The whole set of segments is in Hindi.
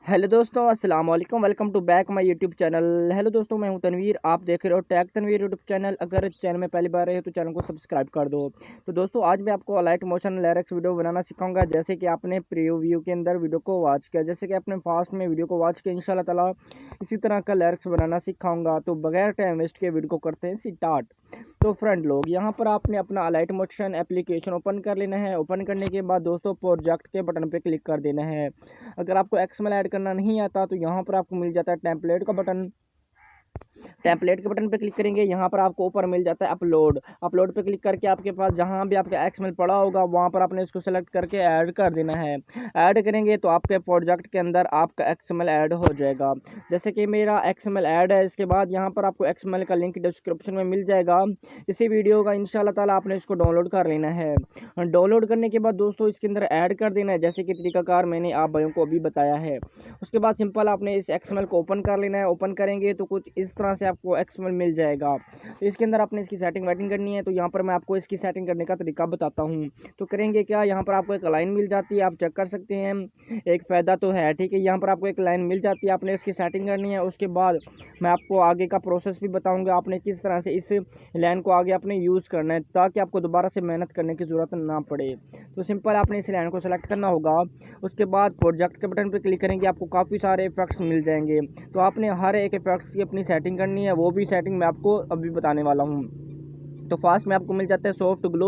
हेलो दोस्तों, अस्सलाम वालेकुम। Welcome to back my YouTube channel. Hello दोस्तों, मैं हूं तनवीर। आप देख रहे हो टैग तनवीर यूट्यूब चैनल। अगर चैनल में पहली बार रहे हो तो चैनल को सब्सक्राइब कर दो। तो दोस्तों, आज मैं आपको लाइट मोशन लिरिक्स वीडियो बनाना सिखाऊंगा। जैसे कि आपने प्रीव्यू के अंदर वीडियो को वॉच किया, जैसे कि आपने फास्ट में वीडियो को वॉच किया, इंशाल्लाह ताला इसी तरह का लिरिक्स बनाना सिखाऊंगा। तो बगैर टाइम वेस्ट के वीडियो को करते हैं स्टार्ट। तो फ्रेंड लोग, यहाँ पर आपने अपना लाइट मोशन एप्लीकेशन ओपन कर लेना है। ओपन करने के बाद दोस्तों, प्रोजेक्ट के बटन पे क्लिक कर देना है। अगर आपको एक्सएमएल ऐड करना नहीं आता तो यहाँ पर आपको मिल जाता है टेम्पलेट का बटन। टेम्पलेट के बटन पे क्लिक करेंगे, यहाँ पर आपको ऊपर मिल जाता है अपलोड। अपलोड पे क्लिक करके आपके पास जहाँ भी आपका एक्सएमएल पड़ा होगा वहाँ पर आपने इसको सेलेक्ट करके ऐड कर देना है। ऐड करेंगे तो आपके प्रोजेक्ट के अंदर आपका एक्सएमएल ऐड हो जाएगा। जैसे कि मेरा एक्सएमएल ऐड है। इसके बाद यहाँ पर आपको एक्सएमएल का लिंक डिस्क्रिप्शन में मिल जाएगा इसी वीडियो का। इंशाल्लाह ताला आपने इसको डाउनलोड कर लेना है। डाउनलोड करने के बाद दोस्तों, इसके अंदर ऐड कर देना है, जैसे कि तरीकाकार मैंने आप भाइयों को अभी बताया है। उसके बाद सिंपल आपने इस एक्सएमएल को ओपन कर लेना है। ओपन करेंगे तो कुछ इस तरह से आपको एक्सएमएल मिल जाएगा। तो इसके अंदर आपने इसकी सेटिंग वेटिंग करनी है। तो यहाँ पर मैं आपको इसकी सेटिंग करने का तरीका बताता हूँ। तो करेंगे क्या, यहाँ पर आपको एक लाइन मिल जाती है, आप चेक कर सकते हैं। एक फ़ायदा तो है, ठीक है। यहाँ पर आपको एक लाइन मिल जाती है, आपने इसकी सेटिंग करनी है। उसके बाद मैं आपको आगे का प्रोसेस भी बताऊँगा, आपने किस तरह से इस लाइन को आगे आपने यूज़ करना है, ताकि आपको दोबारा से मेहनत करने की ज़रूरत ना पड़े। तो सिंपल आपने इस लाइन को सेलेक्ट करना होगा। उसके बाद प्रोजेक्ट के बटन पर क्लिक करेंगे, आपको काफ़ी सारे इफेक्ट्स मिल जाएंगे। तो आपने हर एक इफेक्ट्स की अपनी सेटिंग करनी है, वो भी सेटिंग मैं आपको अभी बताने वाला हूँ। तो फास्ट में आपको मिल जाता है सॉफ्ट ग्लो।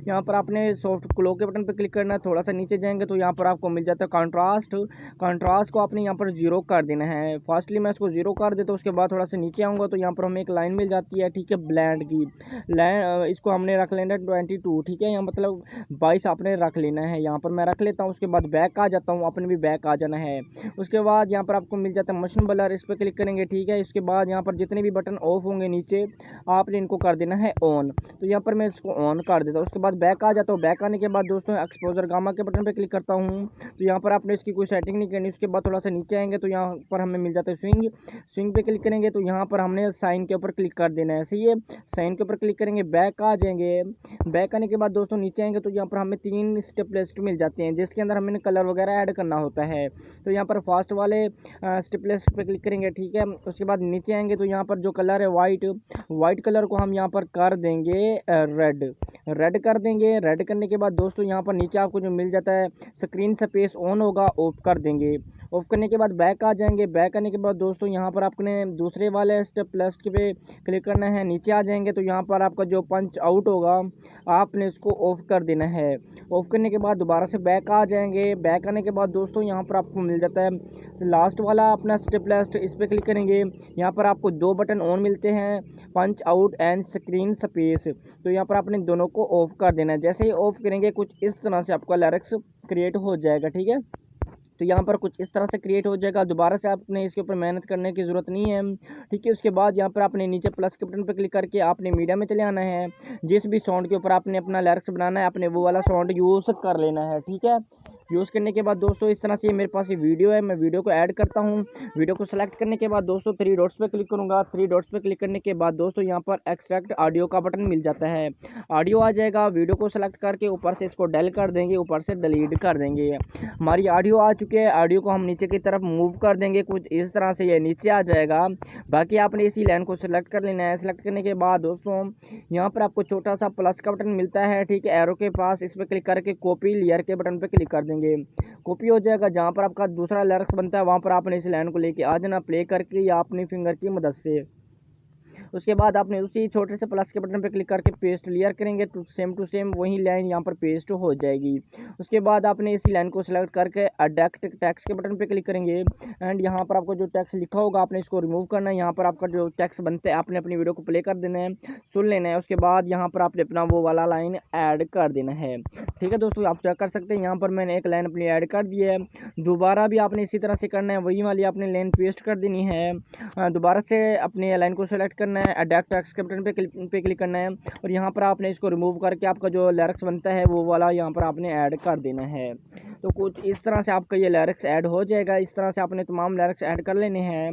यहाँ पर आपने सॉफ्ट ग्लो के बटन पर क्लिक करना है। थोड़ा सा नीचे जाएंगे तो यहाँ पर आपको मिल जाता है कंट्रास्ट। कंट्रास्ट को आपने यहाँ पर जीरो कर देना है। फास्टली मैं इसको जीरो कर देता हूँ। उसके बाद थोड़ा सा नीचे आऊँगा तो यहाँ पर हमें एक लाइन मिल जाती है, ठीक है, ब्लेंड की लाइन। इसको हमने रख लेना है 22, ठीक है, यहाँ मतलब 22 आपने रख लेना है। यहाँ पर मैं रख लेता हूँ। उसके बाद बैक आ जाता हूँ, आपने भी बैक आ जाना है। उसके बाद यहाँ पर आपको मिल जाता है मोशन ब्लर, इस पर क्लिक करेंगे, ठीक है। इसके बाद यहाँ पर जितने भी बटन ऑफ होंगे नीचे, आपने इनको कर देना है ऑन। तो यहाँ पर मैं इसको ऑन कर देता हूँ। उसके बाद बैक आ जाता हूँ। बैक आने के बाद दोस्तों, एक्सपोजर गामा के बटन पे क्लिक करता हूँ। तो यहाँ पर आपने इसकी कोई सेटिंग नहीं करनी। उसके बाद थोड़ा सा नीचे आएंगे तो यहाँ पर हमें मिल जाता है स्विंग। स्विंग पे क्लिक करेंगे तो यहाँ पर हमने साइन के ऊपर क्लिक कर देना है, सही है। साइन के ऊपर क्लिक करेंगे, बैक आ जाएंगे। बैक आने के बाद दोस्तों नीचे आएंगे तो यहाँ पर हमें 3 स्टेप लिस्ट मिल जाते हैं, जिसके अंदर हमें कलर वगैरह ऐड करना होता है। तो यहाँ पर फास्ट वाले स्टेप लिस्ट पे क्लिक करेंगे, ठीक है। उसके बाद नीचे आएंगे तो यहाँ पर जो कलर है वाइट कलर को हम यहाँ पर कर देंगे रेड। रेड कर देंगे। रेड करने के बाद दोस्तों, यहाँ पर नीचे आपको जो मिल जाता है स्क्रीन स्पेस ऑन होगा, ऑफ कर देंगे। ऑफ करने के बाद बैक आ जाएंगे। बैक आने के बाद दोस्तों, यहाँ पर आपने दूसरे वाले स्टेप प्लस पे क्लिक करना है। नीचे आ जाएंगे तो यहाँ पर आपका जो पंच आउट होगा, आपने इसको ऑफ कर देना है। ऑफ करने के बाद दोबारा से बैक आ जाएंगे। बैक आने के बाद दोस्तों, यहाँ पर आपको मिल जाता है लास्ट वाला अपना स्टेप लेस्ट, इस पर क्लिक करेंगे। यहाँ पर आपको 2 बटन ऑन मिलते हैं, punch out and screen space. तो यहाँ पर आपने दोनों को ऑफ कर देना है। जैसे ही ऑफ करेंगे, कुछ इस तरह से आपका लिरिक्स क्रिएट हो जाएगा, ठीक है। तो यहाँ पर कुछ इस तरह से क्रिएट हो जाएगा। दोबारा से आपने इसके ऊपर मेहनत करने की ज़रूरत नहीं है, ठीक है। उसके बाद यहाँ पर आपने नीचे प्लस के बटन पर क्लिक करके आपने मीडिया में चले आना है। जिस भी साउंड के ऊपर आपने अपना लिरिक्स बनाना है, आपने वो वाला साउंड यूज़ कर लेना है, ठीक है। यूज़ करने के बाद दोस्तों, इस तरह से मेरे पास ये वीडियो है, मैं वीडियो को ऐड करता हूँ। वीडियो को सेलेक्ट करने के बाद दोस्तों, 3 डॉट्स पे क्लिक करूँगा। 3 डॉट्स पे क्लिक करने के बाद दोस्तों, यहाँ पर एक्सट्रैक्ट ऑडियो का बटन मिल जाता है। ऑडियो आ जाएगा। वीडियो को सेलेक्ट करके ऊपर से इसको डेल कर देंगे, ऊपर से डिलीट कर देंगे। हमारी ऑडियो आ चुकी है। ऑडियो को हम नीचे की तरफ मूव कर देंगे, कुछ इस तरह से ये नीचे आ जाएगा। बाकी आपने इसी लाइन को सेलेक्ट कर लेना है। सेलेक्ट करने के बाद दोस्तों, यहाँ पर आपको छोटा सा प्लस का बटन मिलता है, ठीक है, एरो के पास। इस पर क्लिक करके कॉपी लेयर के बटन पर क्लिक कर देंगे। कॉपी हो जाएगा। जहाँ पर आपका दूसरा लिरिक्स बनता है, वहाँ पर आपने इस लाइन को लेके आ जाना, प्ले करके या अपनी फिंगर की मदद से। उसके बाद आपने उसी छोटे से प्लस के बटन पर क्लिक करके पेस्ट लेयर करेंगे तो सेम टू सेम वही लाइन यहाँ पर पेस्ट हो जाएगी। उसके बाद आपने इसी लाइन को सिलेक्ट करके अडेक्ट टेक्स्ट के बटन पर क्लिक करेंगे एंड यहाँ पर आपको जो टेक्स्ट लिखा होगा, आपने इसको रिमूव करना है। यहाँ पर आपका जो टेक्स्ट बनता है, आपने अपनी वीडियो को प्ले कर देना है, सुन लेना है। उसके बाद यहाँ पर आपने अपना वो वाला लाइन ऐड कर देना है, ठीक है दोस्तों। आप चेक कर सकते हैं, यहाँ पर मैंने एक लाइन अपनी ऐड कर दी है। दोबारा भी आपने इसी तरह से करना है, वही वाली आपने लाइन पेस्ट कर देनी है। दोबारा से अपनी लाइन को सेलेक्ट करना करना है, एडैप्ट टेक्स्ट के बटन पे क्लिक करना है और यहाँ पर आपने इसको रिमूव करके आपका जो लिरिक्स बनता है वो वाला यहाँ पर आपने ऐड कर देना है। तो कुछ इस तरह से आपका ये लिरिक्स ऐड हो जाएगा। इस तरह से आपने तमाम लिरिक्स ऐड कर लेने हैं।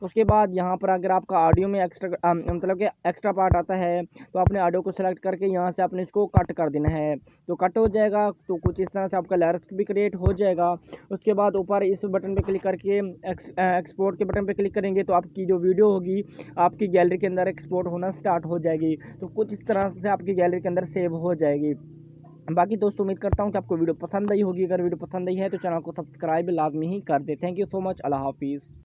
उसके बाद यहाँ पर अगर आपका ऑडियो में एक्स्ट्रा मतलब कि एक्स्ट्रा पार्ट आता है तो आपने ऑडियो को सेलेक्ट करके यहाँ से आपने इसको कट कर देना है। तो कट हो जाएगा। तो कुछ इस तरह से आपका लिरिक्स भी क्रिएट हो जाएगा। उसके बाद ऊपर इस बटन पे क्लिक करके एक्सपोर्ट के बटन पे क्लिक करेंगे तो आपकी जो वीडियो होगी आपकी गैलरी के अंदर एक्सपोर्ट होना स्टार्ट हो जाएगी। तो कुछ इस तरह से आपकी गैलरी के अंदर सेव हो जाएगी। बाकी दोस्तों उम्मीद करता हूँ कि आपको वीडियो पसंद आई होगी। अगर वीडियो पसंद आई है तो चैनल को सब्सक्राइब लाजमी ही कर दे। Thank you so much. Allah हाफिज़।